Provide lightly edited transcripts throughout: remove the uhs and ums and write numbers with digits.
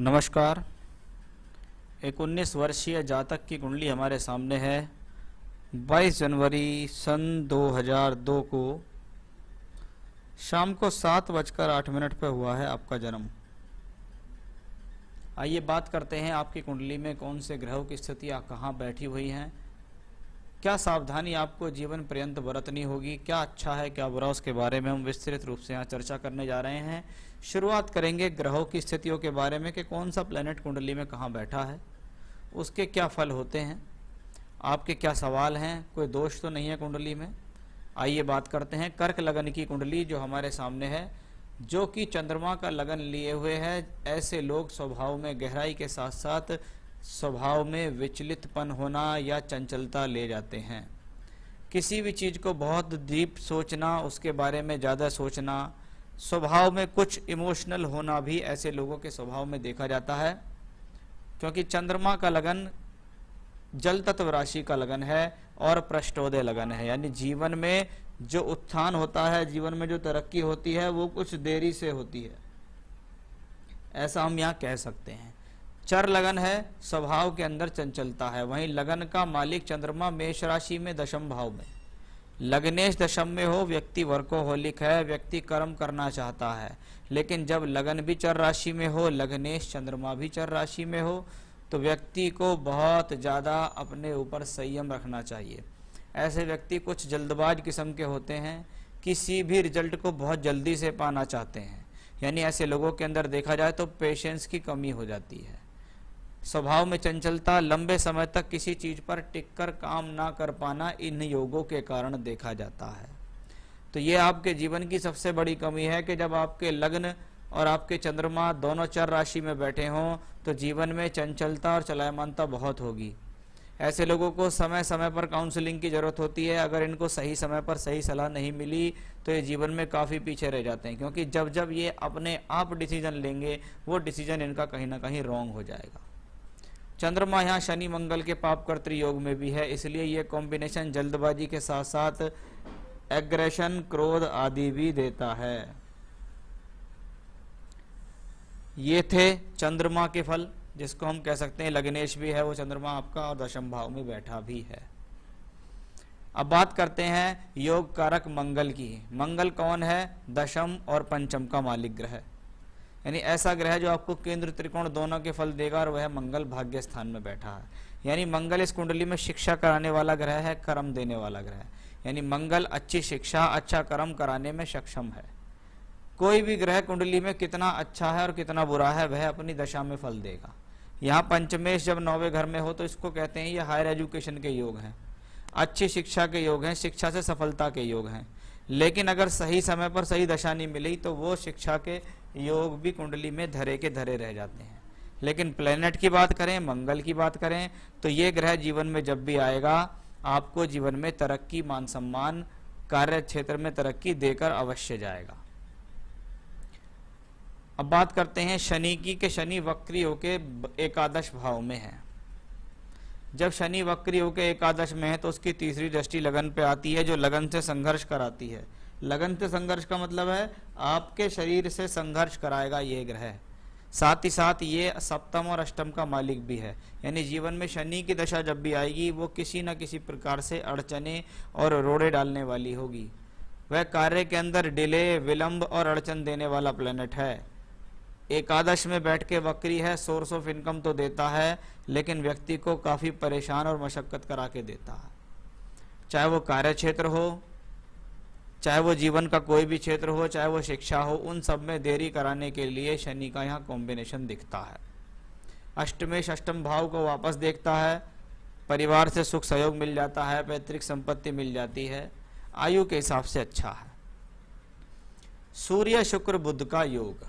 नमस्कार। एक 19 वर्षीय जातक की कुंडली हमारे सामने है। 22 जनवरी सन 2002 को शाम को 7:08 पे हुआ है आपका जन्म। आइए बात करते हैं आपकी कुंडली में कौन से ग्रहों की स्थितियाँ कहाँ बैठी हुई हैं, क्या सावधानी आपको जीवन पर्यंत बरतनी होगी, क्या अच्छा है क्या बुरा, उसके बारे में हम विस्तृत रूप से यहाँ चर्चा करने जा रहे हैं। शुरुआत करेंगे ग्रहों की स्थितियों के बारे में कि कौन सा प्लैनेट कुंडली में कहाँ बैठा है, उसके क्या फल होते हैं, आपके क्या सवाल हैं, कोई दोष तो नहीं है कुंडली में। आइए बात करते हैं कर्क लगन की कुंडली जो हमारे सामने है, जो कि चंद्रमा का लगन लिए हुए है। ऐसे लोग स्वभाव में गहराई के साथ साथ स्वभाव में विचलितपन होना या चंचलता ले जाते हैं। किसी भी चीज़ को बहुत डीप सोचना, उसके बारे में ज़्यादा सोचना, स्वभाव में कुछ इमोशनल होना भी ऐसे लोगों के स्वभाव में देखा जाता है, क्योंकि चंद्रमा का लगन जल तत्व राशि का लगन है और पृष्ठोदय लगन है। यानी जीवन में जो उत्थान होता है, जीवन में जो तरक्की होती है, वो कुछ देरी से होती है, ऐसा हम यहाँ कह सकते हैं। चर लगन है, स्वभाव के अंदर चंचलता है। वहीं लगन का मालिक चंद्रमा मेष राशि में दशम भाव में, लग्नेश दशम में हो, व्यक्ति वर्कोहोलिक है, व्यक्ति कर्म करना चाहता है। लेकिन जब लगन भी चर राशि में हो, लग्नेश चंद्रमा भी चर राशि में हो, तो व्यक्ति को बहुत ज़्यादा अपने ऊपर संयम रखना चाहिए। ऐसे व्यक्ति कुछ जल्दबाज किस्म के होते हैं, किसी भी रिजल्ट को बहुत जल्दी से पाना चाहते हैं। यानी ऐसे लोगों के अंदर देखा जाए तो पेशेंस की कमी हो जाती है। स्वभाव में चंचलता, लंबे समय तक किसी चीज पर टिककर काम ना कर पाना इन योगों के कारण देखा जाता है। तो ये आपके जीवन की सबसे बड़ी कमी है कि जब आपके लग्न और आपके चंद्रमा दोनों चर राशि में बैठे हों तो जीवन में चंचलता और चलायमानता बहुत होगी। ऐसे लोगों को समय समय पर काउंसलिंग की जरूरत होती है। अगर इनको सही समय पर सही सलाह नहीं मिली तो ये जीवन में काफ़ी पीछे रह जाते हैं, क्योंकि जब जब ये अपने आप डिसीजन लेंगे वो डिसीजन इनका कहीं ना कहीं रॉन्ग हो जाएगा। चंद्रमा यहाँ शनि मंगल के पापकर्तृ योग में भी है, इसलिए ये कॉम्बिनेशन जल्दबाजी के साथ साथ एग्रेशन, क्रोध आदि भी देता है। ये थे चंद्रमा के फल, जिसको हम कह सकते हैं लग्नेश भी है वो चंद्रमा आपका और दशम भाव में बैठा भी है। अब बात करते हैं योग कारक मंगल की। मंगल कौन है? दशम और पंचम का मालिक ग्रह, यानी ऐसा ग्रह जो आपको केंद्र त्रिकोण दोनों के फल देगा, और वह मंगल भाग्य स्थान में बैठा है। यानी मंगल इस कुंडली में शिक्षा कराने वाला ग्रह है, कर्म देने वाला ग्रह है। यानी मंगल अच्छी शिक्षा, अच्छा कर्म कराने में सक्षम है। कोई भी ग्रह कुंडली में कितना अच्छा है और कितना बुरा है वह अपनी दशा में फल देगा। यहाँ पंचमेश जब 9वें घर में हो तो इसको कहते हैं ये हायर एजुकेशन के योग हैं, अच्छी शिक्षा के योग हैं, शिक्षा से सफलता के योग हैं। लेकिन अगर सही समय पर सही दशा नहीं मिली तो वो शिक्षा के योग भी कुंडली में धरे के धरे रह जाते हैं। लेकिन प्लेनेट की बात करें, मंगल की बात करें, तो ये ग्रह जीवन में जब भी आएगा आपको जीवन में तरक्की, मान सम्मान, कार्य क्षेत्र में तरक्की देकर अवश्य जाएगा। अब बात करते हैं शनि की कि शनि वक्री होके एकादश भाव में है। जब शनि वक्री होके एकादश में है तो उसकी तीसरी दृष्टि लगन पे आती है, जो लगन से संघर्ष कराती है। लगन से संघर्ष का मतलब है आपके शरीर से संघर्ष कराएगा ये ग्रह। साथ ही साथ ये सप्तम और अष्टम का मालिक भी है। यानी जीवन में शनि की दशा जब भी आएगी वो किसी न किसी प्रकार से अड़चने और रोड़े डालने वाली होगी। वह कार्य के अंदर डिले, विलंब और अड़चन देने वाला प्लेनेट है। एकादश में बैठ के वक्री है, सोर्स ऑफ इनकम तो देता है लेकिन व्यक्ति को काफ़ी परेशान और मशक्कत करा के देता है। चाहे वो कार्य क्षेत्र हो, चाहे वो जीवन का कोई भी क्षेत्र हो, चाहे वो शिक्षा हो, उन सब में देरी कराने के लिए शनि का यहाँ कॉम्बिनेशन दिखता है। अष्टमेश अष्टम भाव को वापस देखता है, परिवार से सुख सहयोग मिल जाता है, पैतृक संपत्ति मिल जाती है, आयु के हिसाब से अच्छा है। सूर्य शुक्र बुध का योग,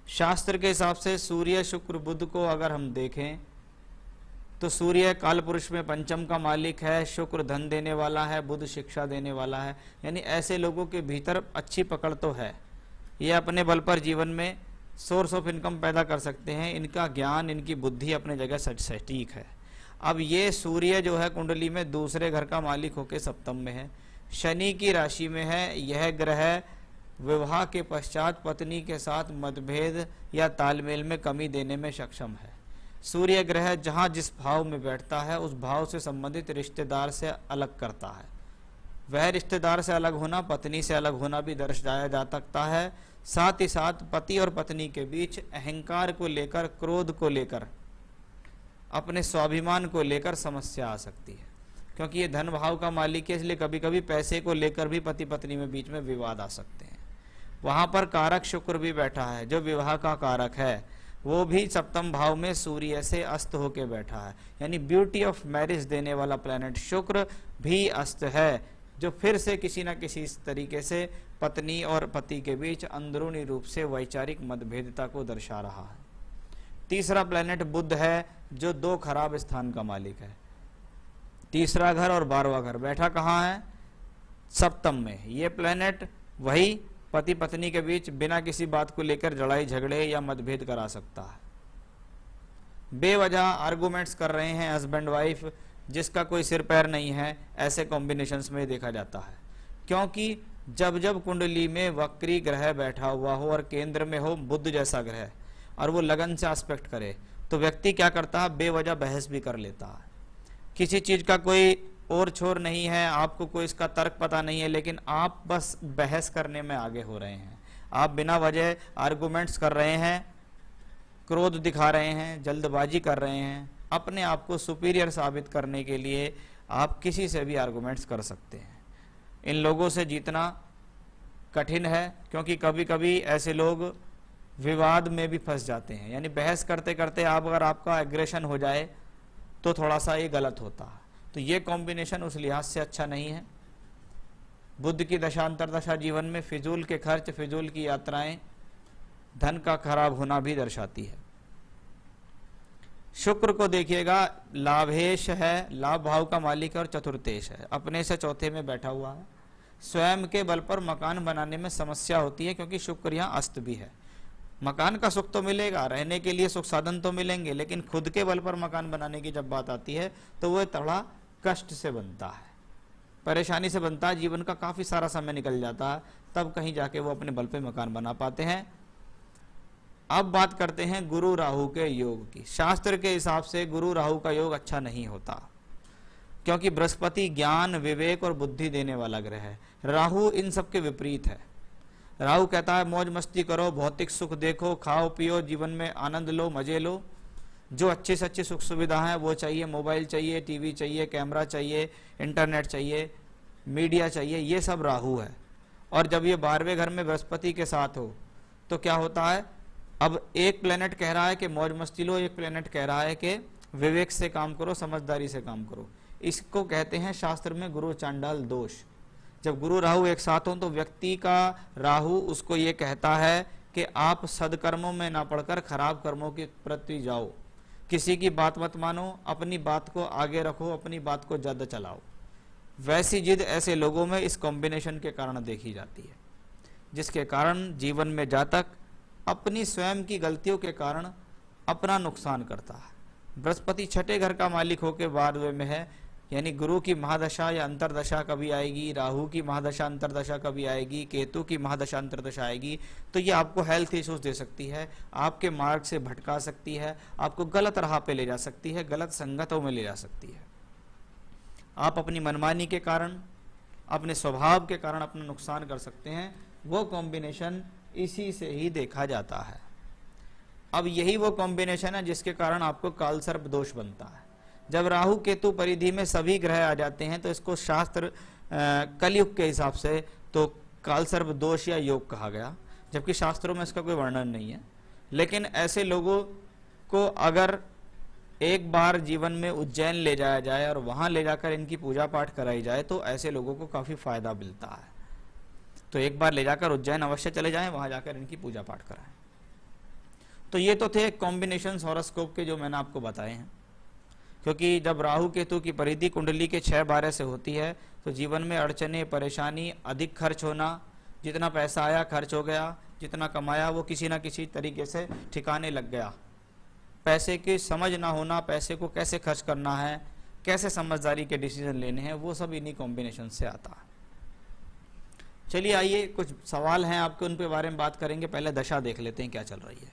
शास्त्र के हिसाब से सूर्य शुक्र बुध को अगर हम देखें तो सूर्य काल पुरुष में पंचम का मालिक है, शुक्र धन देने वाला है, बुध शिक्षा देने वाला है। यानी ऐसे लोगों के भीतर अच्छी पकड़ तो है, ये अपने बल पर जीवन में सोर्स ऑफ इनकम पैदा कर सकते हैं। इनका ज्ञान, इनकी बुद्धि अपने जगह सटीक है। अब ये सूर्य जो है कुंडली में दूसरे घर का मालिक होकर सप्तम में है, शनि की राशि में है। यह ग्रह विवाह के पश्चात पत्नी के साथ मतभेद या तालमेल में कमी देने में सक्षम है। सूर्य ग्रह जहाँ जिस भाव में बैठता है उस भाव से संबंधित रिश्तेदार से अलग करता है। वह रिश्तेदार से अलग होना, पत्नी से अलग होना भी दर्शाया जा सकता है। साथ ही साथ पति और पत्नी के बीच अहंकार को लेकर, क्रोध को लेकर, अपने स्वाभिमान को लेकर समस्या आ सकती है, क्योंकि ये धन भाव का मालिक है, इसलिए कभी कभी पैसे को लेकर भी पति पत्नी में बीच में विवाद आ सकते हैं। वहां पर कारक शुक्र भी बैठा है, जो विवाह का कारक है, वो भी सप्तम भाव में सूर्य से अस्त होके बैठा है। यानी ब्यूटी ऑफ मैरिज देने वाला प्लैनेट शुक्र भी अस्त है, जो फिर से किसी न किसी तरीके से पत्नी और पति के बीच अंदरूनी रूप से वैचारिक मतभेदता को दर्शा रहा है। तीसरा प्लैनेट बुध है, जो 2 खराब स्थान का मालिक है। तीसरा घर और 12वां घर बैठा कहाँ है? सप्तम में। ये प्लैनेट वही पति पत्नी के बीच बिना किसी बात को लेकर लड़ाई झगड़े या मतभेद करा सकता है। बेवजह आर्गुमेंट्स कर रहे हैं हस्बैंड वाइफ, जिसका कोई सिर पैर नहीं है, ऐसे कॉम्बिनेशंस में देखा जाता है। क्योंकि जब जब कुंडली में वक्री ग्रह बैठा हुआ हो और केंद्र में हो बुध जैसा ग्रह, और वो लगन से एस्पेक्ट करे, तो व्यक्ति क्या करता है? बेवजह बहस भी कर लेता है। किसी चीज का कोई और छोर नहीं है, आपको कोई इसका तर्क पता नहीं है, लेकिन आप बस बहस करने में आगे हो रहे हैं। आप बिना वजह आर्गुमेंट्स कर रहे हैं, क्रोध दिखा रहे हैं, जल्दबाजी कर रहे हैं। अपने आप को सुपीरियर साबित करने के लिए आप किसी से भी आर्गुमेंट्स कर सकते हैं। इन लोगों से जीतना कठिन है, क्योंकि कभी कभी ऐसे लोग विवाद में भी फंस जाते हैं। यानी बहस करते करते आप अगर आपका एग्रेशन हो जाए तो थोड़ा सा ये गलत होता है। तो ये कॉम्बिनेशन उस लिहाज से अच्छा नहीं है। बुध की दशा अंतरदशा जीवन में फिजूल के खर्च, फिजूल की यात्राएं, धन का खराब होना भी दर्शाती है। शुक्र को देखिएगा, लाभेश है, लाभ भाव का मालिक है और चतुर्थेश है, अपने से चौथे में बैठा हुआ है। स्वयं के बल पर मकान बनाने में समस्या होती है, क्योंकि शुक्र यहाँ अस्त भी है। मकान का सुख तो मिलेगा, रहने के लिए सुख साधन तो मिलेंगे, लेकिन खुद के बल पर मकान बनाने की जब बात आती है तो वह थोड़ा कष्ट से बनता है, परेशानी से बनता है। जीवन का काफी सारा समय निकल जाता है, तब कहीं जाके वो अपने बल पे मकान बना पाते हैं। अब बात करते हैं गुरु राहु के योग की। शास्त्र के हिसाब से गुरु राहु का योग अच्छा नहीं होता, क्योंकि बृहस्पति ज्ञान, विवेक और बुद्धि देने वाला ग्रह है। राहु इन सब के विपरीत है। राहु कहता है मौज मस्ती करो, भौतिक सुख देखो, खाओ पियो, जीवन में आनंद लो, मजे लो, जो अच्छे से अच्छी सुख सुविधा है वो चाहिए, मोबाइल चाहिए, टीवी चाहिए, कैमरा चाहिए, इंटरनेट चाहिए, मीडिया चाहिए, ये सब राहु है। और जब ये 12वें घर में बृहस्पति के साथ हो तो क्या होता है? अब एक प्लेनेट कह रहा है कि मौज मस्ती लो, एक प्लेनेट कह रहा है कि विवेक से काम करो, समझदारी से काम करो। इसको कहते हैं शास्त्र में गुरु चांडाल दोष। जब गुरु राहु एक साथ हो तो व्यक्ति का राहु उसको ये कहता है कि आप सदकर्मों में ना पड़कर खराब कर्मों के प्रति जाओ, किसी की बात मत मानो, अपनी बात को आगे रखो, अपनी बात को ज्यादा चलाओ। वैसी जिद ऐसे लोगों में इस कॉम्बिनेशन के कारण देखी जाती है, जिसके कारण जीवन में जातक अपनी स्वयं की गलतियों के कारण अपना नुकसान करता है। बृहस्पति छठे घर का मालिक होकर 12वें में है, यानी गुरु की महादशा या अंतरदशा कभी आएगी, राहु की महादशा अंतरदशा कभी आएगी, केतु की महादशा अंतरदशा आएगी, तो ये आपको हेल्थ इश्यूज दे सकती है, आपके मार्ग से भटका सकती है, आपको गलत राह पे ले जा सकती है, गलत संगतों में ले जा सकती है। आप अपनी मनमानी के कारण, अपने स्वभाव के कारण अपना नुकसान कर सकते हैं। वो कॉम्बिनेशन इसी से ही देखा जाता है। अब यही वो कॉम्बिनेशन है जिसके कारण आपको कालसर्प दोष बनता है। जब राहु केतु परिधि में सभी ग्रह आ जाते हैं तो इसको शास्त्र कलयुग के हिसाब से तो कालसर्प दोष या योग कहा गया, जबकि शास्त्रों में इसका कोई वर्णन नहीं है। लेकिन ऐसे लोगों को अगर एक बार जीवन में उज्जैन ले जाया जाए और वहां ले जाकर इनकी पूजा पाठ कराई जाए तो ऐसे लोगों को काफी फायदा मिलता है। तो एक बार ले जाकर उज्जैन अवश्य चले जाएं, वहां जाकर इनकी पूजा पाठ कराएं। तो ये तो थे कॉम्बिनेशन हॉरोस्कोप के जो मैंने आपको बताए हैं। क्योंकि जब राहु केतु की परिधि कुंडली के 6-12 से होती है तो जीवन में अड़चने, परेशानी, अधिक खर्च होना, जितना पैसा आया खर्च हो गया, जितना कमाया वो किसी ना किसी तरीके से ठिकाने लग गया। पैसे की समझ ना होना, पैसे को कैसे खर्च करना है, कैसे समझदारी के डिसीजन लेने हैं, वो सब इन्हीं कॉम्बिनेशन से आता है। चलिए आइए कुछ सवाल हैं आपके, उन पे बारे में बात करेंगे। पहले दशा देख लेते हैं क्या चल रही है।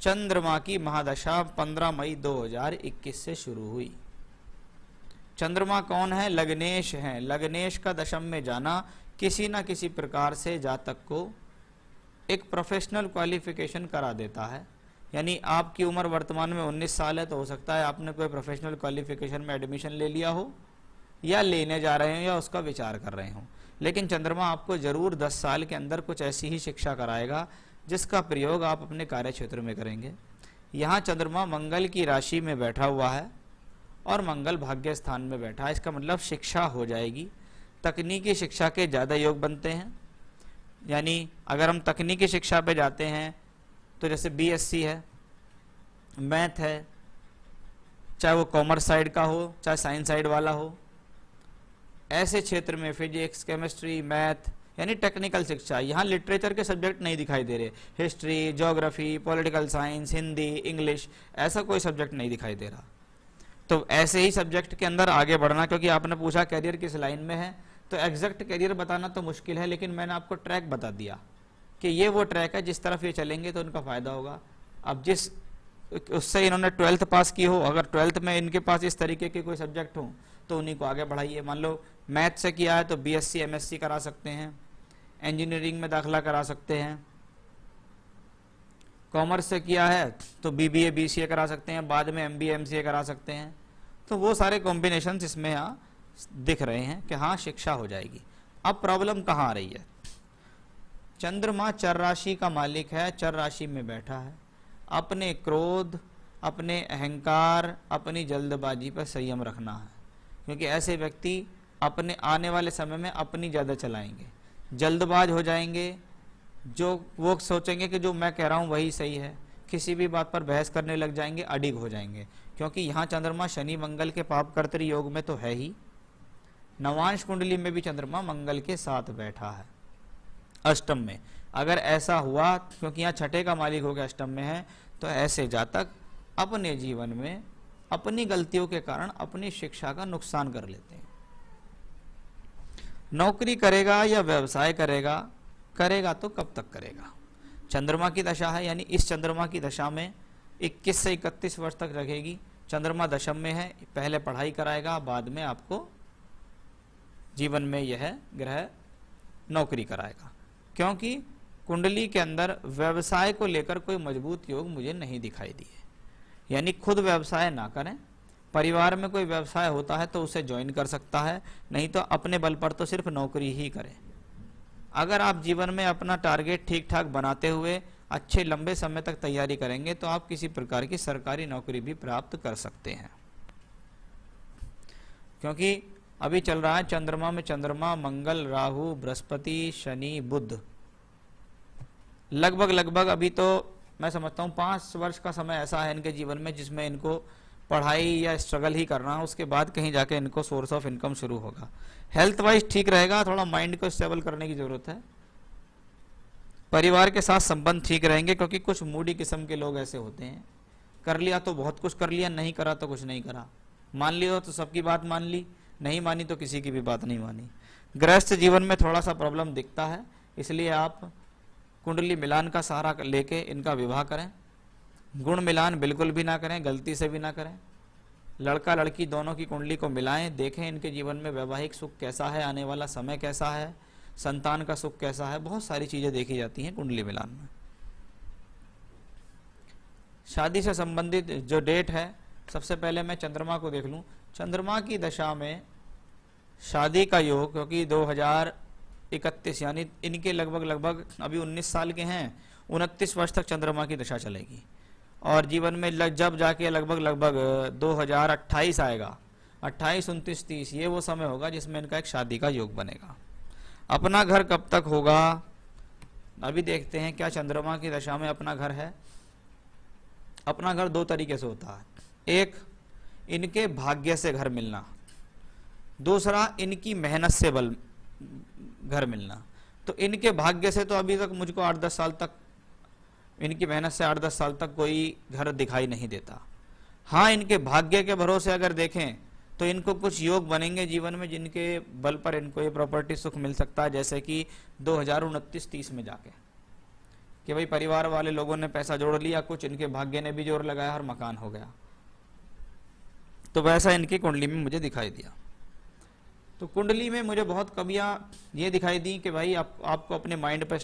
चंद्रमा की महादशा 15 मई 2021 से शुरू हुई। चंद्रमा कौन है? लग्नेश है। लग्नेश का दशम में जाना किसी ना किसी प्रकार से जातक को एक प्रोफेशनल क्वालिफिकेशन करा देता है। यानी आपकी उम्र वर्तमान में 19 साल है, तो हो सकता है आपने कोई प्रोफेशनल क्वालिफिकेशन में एडमिशन ले लिया हो, या लेने जा रहे हो, या उसका विचार कर रहे हो। लेकिन चंद्रमा आपको जरूर 10 साल के अंदर कुछ ऐसी ही शिक्षा कराएगा जिसका प्रयोग आप अपने कार्य क्षेत्र में करेंगे। यहाँ चंद्रमा मंगल की राशि में बैठा हुआ है और मंगल भाग्य स्थान में बैठा है। इसका मतलब शिक्षा हो जाएगी। तकनीकी शिक्षा के ज़्यादा योग बनते हैं। यानी अगर हम तकनीकी शिक्षा पे जाते हैं तो जैसे बीएससी है, मैथ है, चाहे वो कॉमर्स साइड का हो चाहे साइंस साइड वाला हो, ऐसे क्षेत्र में फिजिक्स, केमिस्ट्री, मैथ यानी टेक्निकल शिक्षा। यहाँ लिटरेचर के सब्जेक्ट नहीं दिखाई दे रहे। History, geography, political science, Hindi, English, ऐसा कोई सब्जेक्ट नहीं दिखाई दे रहा। तो ऐसे ही सब्जेक्ट के अंदर आगे बढ़ना, क्योंकि आपने पूछा कैरियर किस लाइन में है, तो एग्जैक्ट कैरियर बताना तो मुश्किल है, लेकिन मैंने आपको ट्रैक बता दिया कि ये वो ट्रैक है जिस तरफ ये चलेंगे तो उनका फायदा होगा। अब जिस उससे इन्होंने 12th पास की हो, अगर 12th में इनके पास इस तरीके के कोई सब्जेक्ट हो तो उन्हीं को आगे बढ़ाइए। मान लो मैथ से किया है तो बीएससी एमएससी करा सकते हैं, इंजीनियरिंग में दाखिला करा सकते हैं। कॉमर्स से किया है तो बीबीए बीसीए करा सकते हैं, बाद में एमबीए एमसीए करा सकते हैं। तो वो सारे कॉम्बिनेशंस इसमें यहाँ दिख रहे हैं कि हाँ शिक्षा हो जाएगी। अब प्रॉब्लम कहाँ आ रही है? चंद्रमा चर राशि का मालिक है, चर राशि में बैठा है। अपने क्रोध, अपने अहंकार, अपनी जल्दबाजी पर संयम रखना है, क्योंकि ऐसे व्यक्ति अपने आने वाले समय में अपनी ज़्यादा चलाएंगे, जल्दबाज हो जाएंगे। जो वो सोचेंगे कि जो मैं कह रहा हूँ वही सही है, किसी भी बात पर बहस करने लग जाएंगे, अडिग हो जाएंगे। क्योंकि यहाँ चंद्रमा शनि मंगल के पाप कर्तृ योग में तो है ही, नवांश कुंडली में भी चंद्रमा मंगल के साथ बैठा है अष्टम में। अगर ऐसा हुआ, क्योंकि यहाँ छठे का मालिक हो गया अष्टम में है, तो ऐसे जातक अपने जीवन में अपनी गलतियों के कारण अपनी शिक्षा का नुकसान कर लेते हैं। नौकरी करेगा या व्यवसाय करेगा, करेगा तो कब तक करेगा? चंद्रमा की दशा है, यानी इस चंद्रमा की दशा में 21 से 31 वर्ष तक रहेगी। चंद्रमा दशम में है, पहले पढ़ाई कराएगा, बाद में आपको जीवन में यह ग्रह नौकरी कराएगा। क्योंकि कुंडली के अंदर व्यवसाय को लेकर कोई मजबूत योग मुझे नहीं दिखाई दिए। यानी खुद व्यवसाय ना करें, परिवार में कोई व्यवसाय होता है तो उसे ज्वाइन कर सकता है, नहीं तो अपने बल पर तो सिर्फ नौकरी ही करें। अगर आप जीवन में अपना टारगेट ठीक ठाक बनाते हुए अच्छे लंबे समय तक तैयारी करेंगे तो आप किसी प्रकार की सरकारी नौकरी भी प्राप्त कर सकते हैं। क्योंकि अभी चल रहा है चंद्रमा में चंद्रमा, मंगल, राहु, बृहस्पति, शनि, बुध। लगभग अभी तो मैं समझता हूँ 5 वर्ष का समय ऐसा है इनके जीवन में जिसमें इनको पढ़ाई या स्ट्रगल ही करना है। उसके बाद कहीं जाके इनको सोर्स ऑफ इनकम शुरू होगा। हेल्थ वाइज ठीक रहेगा, थोड़ा माइंड को स्टेबल करने की जरूरत है। परिवार के साथ संबंध ठीक रहेंगे, क्योंकि कुछ मूडी किस्म के लोग ऐसे होते हैं, कर लिया तो बहुत कुछ कर लिया, नहीं करा तो कुछ नहीं करा। मान लिया तो सबकी बात मान ली, नहीं मानी तो किसी की भी बात नहीं मानी। गृहस्थ जीवन में थोड़ा सा प्रॉब्लम दिखता है, इसलिए आप कुंडली मिलान का सहारा लेके इनका विवाह करें। गुण मिलान बिल्कुल भी ना करें, गलती से भी ना करें। लड़का लड़की दोनों की कुंडली को मिलाएं, देखें इनके जीवन में वैवाहिक सुख कैसा है, आने वाला समय कैसा है, संतान का सुख कैसा है। बहुत सारी चीजें देखी जाती हैं कुंडली मिलान में। शादी से संबंधित जो डेट है, सबसे पहले मैं चंद्रमा को देख लूं। चंद्रमा की दशा में शादी का योग, क्योंकि 2031 यानी इनके लगभग अभी 19 साल के हैं, 29 वर्ष तक चंद्रमा की दशा चलेगी। और जीवन में जब जाके लगभग 2028 आएगा, 28, 29, 30, ये वो समय होगा जिसमें इनका एक शादी का योग बनेगा। अपना घर कब तक होगा, अभी देखते हैं क्या चंद्रमा की दशा में अपना घर है। अपना घर 2 तरीके से होता है। एक, इनके भाग्य से घर मिलना, दूसरा इनकी मेहनत से बल घर मिलना। तो इनके भाग्य से तो अभी तक मुझको 8-10 साल तक, इनकी मेहनत से 8-10 साल तक कोई घर दिखाई नहीं देता। हाँ, इनके भाग्य के भरोसे अगर देखें तो इनको कुछ योग बनेंगे जीवन में जिनके बल पर इनको ये प्रॉपर्टी सुख मिल सकता है, जैसे कि 2029-30 में जाके कि भाई परिवार वाले लोगों ने पैसा जोड़ लिया, कुछ इनके भाग्य ने भी जोर लगाया और मकान हो गया। तो वैसा इनकी कुंडली में मुझे दिखाई दिया। तो कुंडली में मुझे बहुत कमियां ये दिखाई दी कि भाई आपको अपने माइंड पर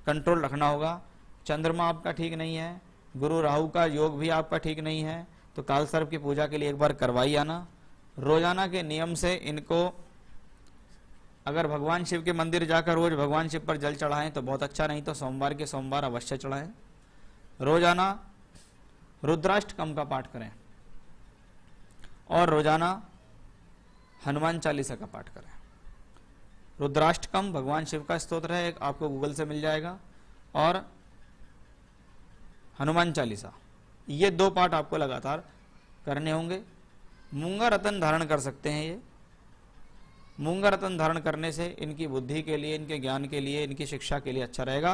कंट्रोल रखना होगा। चंद्रमा आपका ठीक नहीं है, गुरु राहु का योग भी आपका ठीक नहीं है, तो काल सर्प की पूजा के लिए एक बार करवाई आना। रोजाना के नियम से इनको अगर भगवान शिव के मंदिर जाकर रोज भगवान शिव पर जल चढ़ाएं तो बहुत अच्छा, नहीं तो सोमवार के सोमवार अवश्य चढ़ाएं। रोजाना रुद्राष्टकम का पाठ करें और रोजाना हनुमान चालीसा का पाठ करें। रुद्राष्टकम भगवान शिव का स्तोत्र है, एक आपको गूगल से मिल जाएगा, और हनुमान चालीसा, ये 2 पाठ आपको लगातार करने होंगे। मूंगा रतन धारण कर सकते हैं। ये मूंगा रतन धारण करने से इनकी बुद्धि के लिए, इनके ज्ञान के लिए, इनकी शिक्षा के लिए अच्छा रहेगा।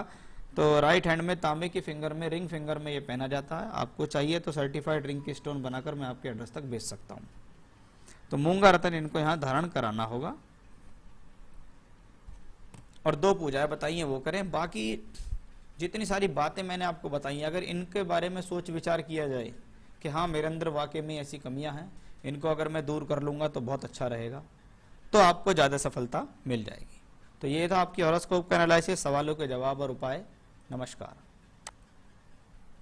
तो राइट हैंड में तांबे की फिंगर में, रिंग फिंगर में ये पहना जाता है। आपको चाहिए तो सर्टिफाइड रिंग की स्टोन बनाकर मैं आपके एड्रेस तक भेज सकता हूँ। तो मूंगा रतन इनको यहाँ धारण कराना होगा और 2 पूजाएं बताइए वो करें। बाकी जितनी सारी बातें मैंने आपको बताई, अगर इनके बारे में सोच विचार किया जाए कि हाँ मेरे अंदर वाकई में ऐसी कमियां हैं, इनको अगर मैं दूर कर लूंगा तो बहुत अच्छा रहेगा, तो आपको ज़्यादा सफलता मिल जाएगी। तो ये था आपकी हॉरोस्कोप का एनालिसिस, सवालों के जवाब और उपाय। नमस्कार।